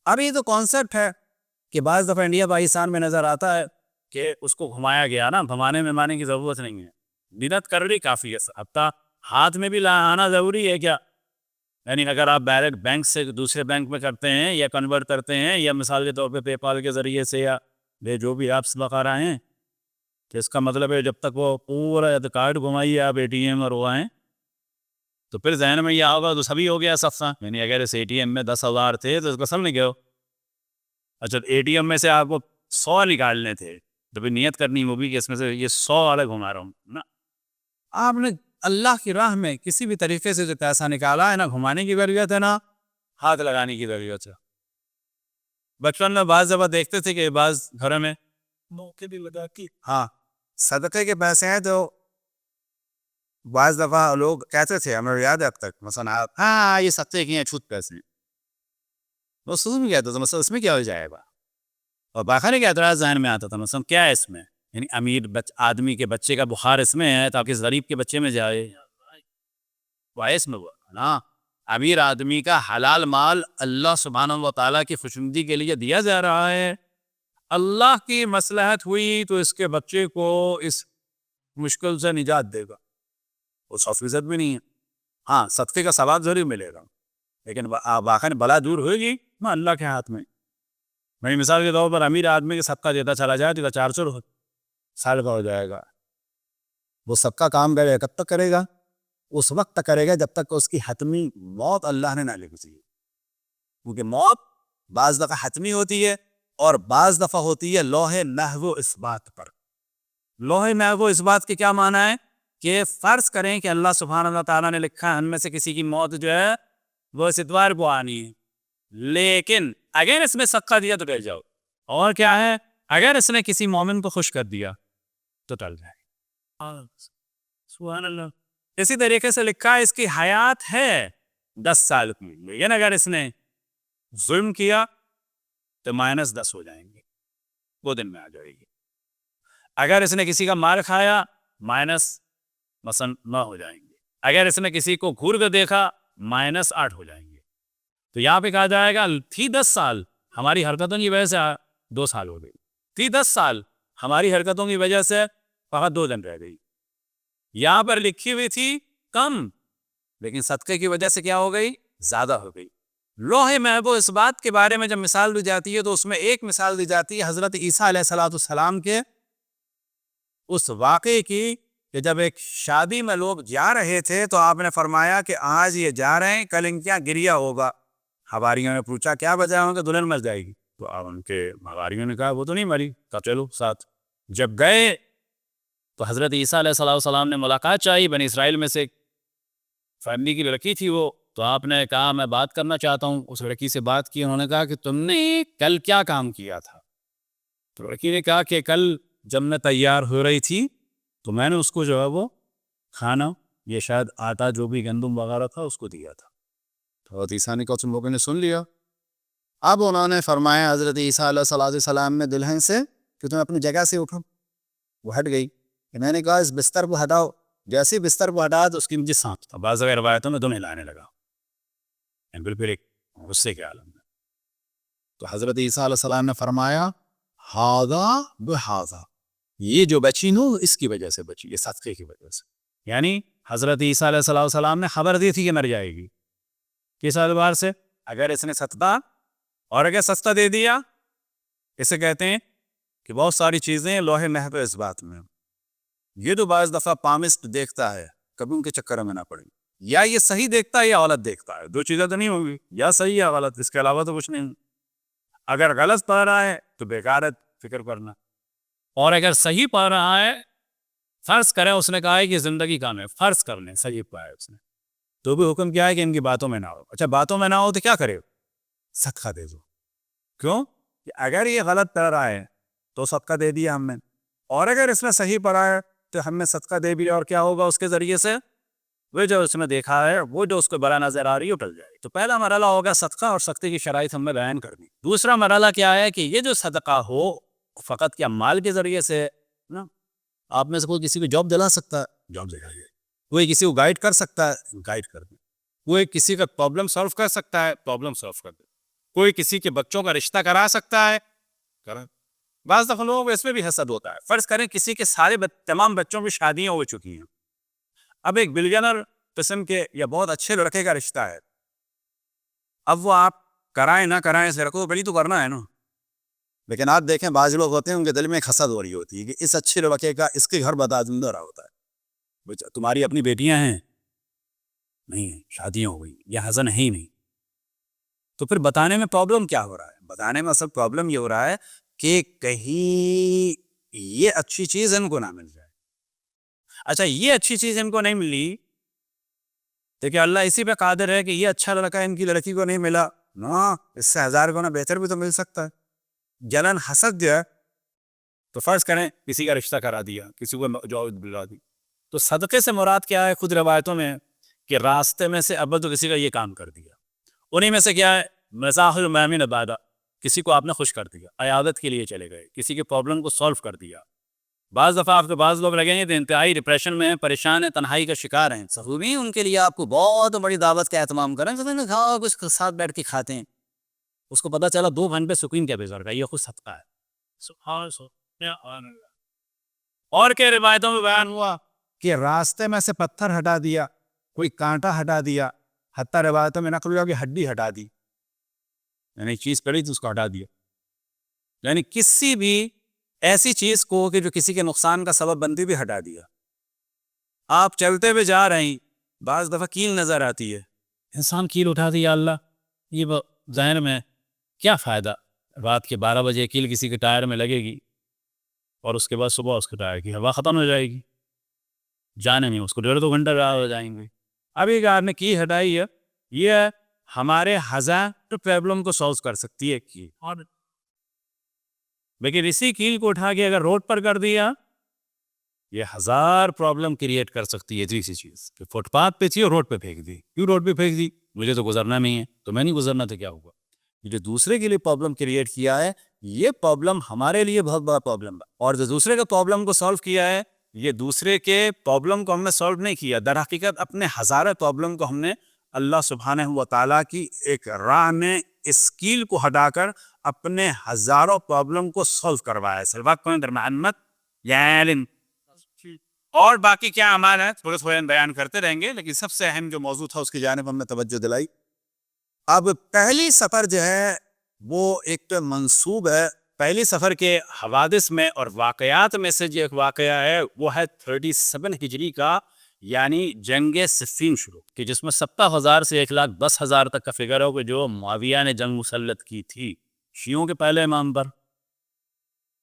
اب یہ تو کانسیپٹ ہے کہ بعض دفعہ انڈیا پاکستان میں نظر آتا ہے کہ اس کو گھمایا گیا نا، گھمانے میں مانے کی ضرورت نہیں ہے، محنت کر لی کافی ہے، ہفتہ ہاتھ میں بھی آنا ضروری ہے کیا؟ یعنی اگر آپ ڈائریکٹ بینک سے دوسرے بینک میں کرتے ہیں یا کنورٹ کرتے ہیں یا مثال کے طور پہ پے پال کے ذریعے سے یا جو بھی ایپس وغیرہ ہیں، تو اس کا مطلب ہے جب تک وہ پورا کارڈ گھمائیے آپ اے ٹی ایم اور وہ آئیں تو پھر ذہن میں یہ ہوگا تو سبھی ہو گیا صفحہ، یعنی اگر اس اے ٹی ایم میں 10,000 تھے تو اس کو سب نہیں گئے، اچھا اے ٹی ایم میں سے آپ کو 100 نکالنے تھے تو پھر نیت کرنی وہ بھی کہ اس میں سے یہ 100 والے گھما رہا ہوں نا۔ آپ نے اللہ کی راہ میں کسی بھی طریقے سے جو پیسہ نکالا ہے، نہ گھمانے کی ضرورت ہے نہ ہاتھ لگانے کی ضرورت ہے۔ بچپن میں بعض دفعہ دیکھتے تھے کہ بعض گھروں میں موقع بھی لگا کہ ہاں صدقے کے پیسے ہیں، تو بعض دفعہ لوگ کہتے تھے، ہمیں یاد ہے اب تک، مثلا ہاں یہ صدقے کے ہیں چھوٹ پیسے ہیں، وہ سوچ میں کہتا تھا مثلا اس میں کیا ہو جائے گا، اور باقاعدہ کیا اعتراض ذہن میں آتا تھا مثلا کیا ہے اس میں، یعنی امیر آدمی کے بچے کا بخار اس میں ہے تاکہ غریب کے بچے میں جائے، باعث میں وہ نا امیر آدمی کا حلال مال اللہ سبحانہ و تعالیٰ کی خوشنودی کے لیے دیا جا رہا ہے، اللہ کی مصلحت ہوئی تو اس کے بچے کو اس مشکل سے نجات دے گا، وہ 100% بھی نہیں ہے، ہاں صدقے کا ثواب ضرور ملے گا، لیکن واقعی بلا دور ہوئے گی نا اللہ کے ہاتھ میں۔ میں مثال کے طور پر امیر آدمی کے صدقہ دیتا چلا جائے تو 400 سال کا ہو جائے گا، وہ صدقہ کام کرے کب تک کرے گا؟ اس وقت تک کرے گا جب تک اس کی حتمی موت اللہ نے نہ لکھی، کیونکہ موت بعض دفعہ حتمی ہوتی ہے اور بعض دفعہ ہوتی ہے لوح محو اثبات پر۔ لوح محو اثبات کے کیا معنی ہے کہ فرض کریں کہ اللہ سبحانہ تعالیٰ نے لکھا ہے ہم میں سے کسی کی موت جو ہے وہ اس اتوار کو آنی ہے، لیکن اگر اس میں صدقہ دیا تو ٹل جاؤ، اور کیا ہے اگر اس نے کسی مومن کو خوش کر دیا تو ٹل جائے، سبحان اللہ۔ اسی طریقے سے لکھا ہے اس کی حیات ہے 10 سال کی، لیکن اگر اس نے ظلم کیا تو -10 ہو جائیں گے، وہ دن میں آ جائے گی۔ اگر اس نے کسی کا مار کھایا مثلا 9 ہو جائیں گے، اگر اس نے کسی کو گھور کر دیکھا -8 ہو جائیں گے۔ تو یہاں پہ کہا جائے گا تھی 10 سال ہماری حرکتوں کی وجہ سے 2 سال ہو گئی، تھی 10 سال ہماری حرکتوں کی وجہ سے فقط 2 دن رہ گئی، یہاں پر لکھی ہوئی تھی کم لیکن صدقے کی وجہ سے کیا ہو گئی؟ زیادہ ہو گئی۔ لوح محو اس بات کے بارے میں جب مثال دی جاتی ہے تو اس میں ایک مثال دی جاتی ہے حضرت عیسیٰ علیہ السلام کے اس واقعے کی کہ جب ایک شادی میں لوگ جا رہے تھے تو آپ نے فرمایا کہ آج یہ جا رہے ہیں کل ان کیا گریا ہوگا۔ حواریوں نے پوچھا کیا وجہ ہے کہ دلہن مر جائے گی، تو ان کے حواریوں نے کہا وہ تو نہیں مری، کہا چلو ساتھ۔ جب گئے تو حضرت عیسیٰ علیہ السلام نے ملاقات چاہی، بنی اسرائیل میں سے فیملی کی لڑکی تھی وہ، تو آپ نے کہا میں بات کرنا چاہتا ہوں، اس لڑکی سے بات کی، انہوں نے کہا کہ تم نے کل کیا کام کیا تھا؟ تو لڑکی نے کہا کہ کل جب میں تیار ہو رہی تھی تو میں نے اس کو جو ہے وہ کھانا یہ شاید آٹا جو بھی گندم وغیرہ تھا اس کو دیا تھا۔ تو حضرت عیسیٰ نے کہا تم لوگوں نے سن لیا۔ اب انہوں نے فرمایا حضرت عیسیٰ علیہ السلام نے دلہن سے کہ تم اپنی جگہ سے اٹھو، وہ ہٹ گئی، کہ میں نے کہا اس بستر کو ہٹاؤ، جیسے بستر کو ہٹا تو اس کی مجھے سانس تھا، بعض روایتوں میں دونوں ہلانے لگا، بالکل ایک غصے کے عالم میں۔ تو حضرت عیسیٰ علیہ السلام نے فرمایا ہاذا بہذا، یہ جو بچی نو اس کی وجہ سے بچی، یہ صدقے کی وجہ سے، یعنی حضرت عیسیٰ علیہ السلام نے خبر دی تھی کہ مر جائے گی، کس اعتبار سے؟ اگر اس نے صدقہ اور اگر سستا دے دیا، اسے کہتے ہیں کہ بہت ساری چیزیں لوح محو اس بات میں، یہ تو بعض دفعہ پامسٹ دیکھتا ہے، کبھی ان کے چکر میں نہ پڑے، یا یہ صحیح دیکھتا ہے یا غلط دیکھتا ہے، 2 چیزیں تو نہیں ہوگی، یا صحیح یا غلط، اس کے علاوہ تو کچھ نہیں۔ اگر غلط پڑھ رہا ہے تو بیکار ہے فکر کرنا، اور اگر صحیح پڑھ رہا ہے، فرض کریں اس نے کہا ہے کہ زندگی کام ہے، فرض کر لیں صحیح پڑھا ہے اس نے، تو بھی حکم کیا ہے کہ ان کی باتوں میں نہ ہو۔ اچھا باتوں میں نہ ہو تو کیا کرے؟ صدقہ دے دو، کیوں کہ اگر یہ غلط پڑھ رہا ہے تو صدقہ دے دیا ہم نے، اور اگر اس نے صحیح پڑھا ہے تو ہم نے صدقہ دے بھی، اور کیا ہوگا اس کے ذریعے سے؟ وہ جو اس نے دیکھا ہے، وہ جو اس کو برا نظر آ رہی ہے وہ ٹل جائے گی۔ تو پہلا مرحلہ ہوگا صدقہ، اور صدقے کی شرائط ہم نے بیان کر دی۔ دوسرا مرحلہ کیا ہے کہ یہ جو صدقہ ہو فقط کیا مال کے ذریعے سے نا، آپ میں سے کوئی کسی کو جاب دلا سکتا ہے، جاب دلائیے، کوئی کسی کو گائیڈ کر سکتا ہے، گائیڈ کر دیں، کوئی کسی کا پرابلم سالو کر سکتا ہے، پرابلم سالو کر دیں، کوئی کسی کے بچوں کا رشتہ کرا سکتا ہے؟ کرا. بعض دفعہ لوگوں کو اس میں بھی حسد ہوتا ہے. فرض کریں کسی کے سارے تمام بچوں کی شادیاں ہو چکی ہیں, اب ایک بلینر قسم کے یا بہت اچھے لڑکے کا رشتہ ہے, اب وہ آپ کرائیں نہ کرائیں سے رکھو, پہلی تو کرنا ہے نا. لیکن آپ دیکھیں بعض لوگ ہوتے ہیں ان کے دل میں ایک حسد ہو رہی ہوتی ہے کہ اس اچھے لڑکے کا اس کے گھر بدازندہ رہا ہوتا ہے. تمہاری اپنی بیٹیاں ہیں نہیں ہیں, شادیاں ہو گئی, یہ حزن ہے ہی نہیں. تو پھر بتانے میں پرابلم کیا ہو رہا ہے؟ بتانے میں اصل پرابلم یہ ہو رہا ہے کہ کہیں یہ اچھی چیز ان کو نہ مل جائے. اچھا یہ اچھی چیز ان کو نہیں ملی تو کہ اللہ اسی پہ قادر ہے کہ یہ اچھا لڑکا ان کی لڑکی کو نہیں ملا, نا اس سے 1000 گنا بہتر بھی تو مل سکتا ہے. جلن حسد جو ہے, تو فرض کریں کسی کا رشتہ کرا دیا, کسی کو جاب دلا دی, تو صدقے سے مراد کیا ہے؟ خود روایتوں میں کہ راستے میں سے اب تو کسی کا یہ کام کر دیا. انہی میں سے کیا ہے؟ مزاح المامن عبادہ, کسی کو آپ نے خوش کر دیا, عیادت کے لیے چلے گئے, کسی کے پرابلم کو سولو کر دیا. بعض دفعہ آپ کو بعض لوگ لگیں گے تو انتہائی ڈپریشن میں ہیں, پریشان ہیں, تنہائی کا شکار ہیں, صحابی ان کے لیے آپ کو بہت بڑی دعوت کا اہتمام کریں, کھاؤ کچھ ساتھ بیٹھ کے کھاتے ہیں, اس کو پتہ چلا 2 گھنٹے سکون کیا گزر گیا, یہ خود صدقہ ہے. اور کیا روایتوں میں بیان ہوا کہ راستے میں سے پتھر ہٹا دیا, کوئی کانٹا ہٹا دیا, حتیٰ روایتوں میں نقل ہوا کہ ہڈی ہٹا دی, یعنی چیز پڑی تو اس کو ہٹا دیا. یعنی کسی بھی ایسی چیز کو کہ جو کسی کے نقصان کا سبب بنتی بھی ہٹا دیا. آپ چلتے ہوئے جا رہے ہیں, بعض دفعہ کیل نظر آتی ہے, انسان کیل اٹھا دی, یا اللہ یہ ذہن میں کیا فائدہ, رات کے 12 بجے کیل کسی کے ٹائر میں لگے گی اور اس کے بعد صبح اس کے ٹائر کی ہوا ختم ہو جائے گی, جانے میں اس کو 1.5-2 گھنٹے راہ ہو جائیں گے. ابھی کہ آپ نے کی ہٹائی ہے, یہ ہمارے ہزار پرابلم کو سولو کر سکتی ہے کی, اور لیکن اسی کیل کو اٹھا کے اگر روڈ پر کر دیا یہ 1000 پرابلم کریٹ کر سکتی ہے. تیسری چیز کہ فٹ پاتھ پہ تھی اور روڈ پہ پھینک دی. کیوں روڈ پہ پھینک دی؟ مجھے تو گزرنا نہیں ہے, تو میں نہیں گزرنا تو کیا ہوگا؟ جو دوسرے کے لیے پرابلم کریٹ کیا ہے یہ پرابلم ہمارے لیے بہت بڑا پرابلم ہے, اور جو دوسرے کے پرابلم کو سولو کیا ہے یہ دوسرے کے پرابلم کو ہم نے سولو نہیں کیا, در حقیقت اپنے ہزاروں پرابلم کو ہم نے اللہ سبحانہ و تعالیٰ کی ایک راہ میں اس کیل کو ہٹا کر اپنے ہزاروں پرابلم کو سولو کروایا ہے. سلوات کو درمیان مت یعنی اور باقی کیا عمال ہے تھوڑے تھوڑے بیان کرتے رہیں گے, لیکن سب سے اہم جو موضوع تھا اس کی جانب ہم نے توجہ دلائی. اب پہلی سفر جو ہے وہ ایک تو منسوب ہے, پہلی سفر کے حوادث میں اور واقعات میں سے جو ایک واقعہ ہے وہ ہے 37 ہجری کا, یعنی جنگ صفین شروع کہ جس میں 70,000 سے 1,10,000 تک کا فگر ہو کہ جو معاویہ نے جنگ مسلط کی تھی شیعوں کے پہلے امام پر.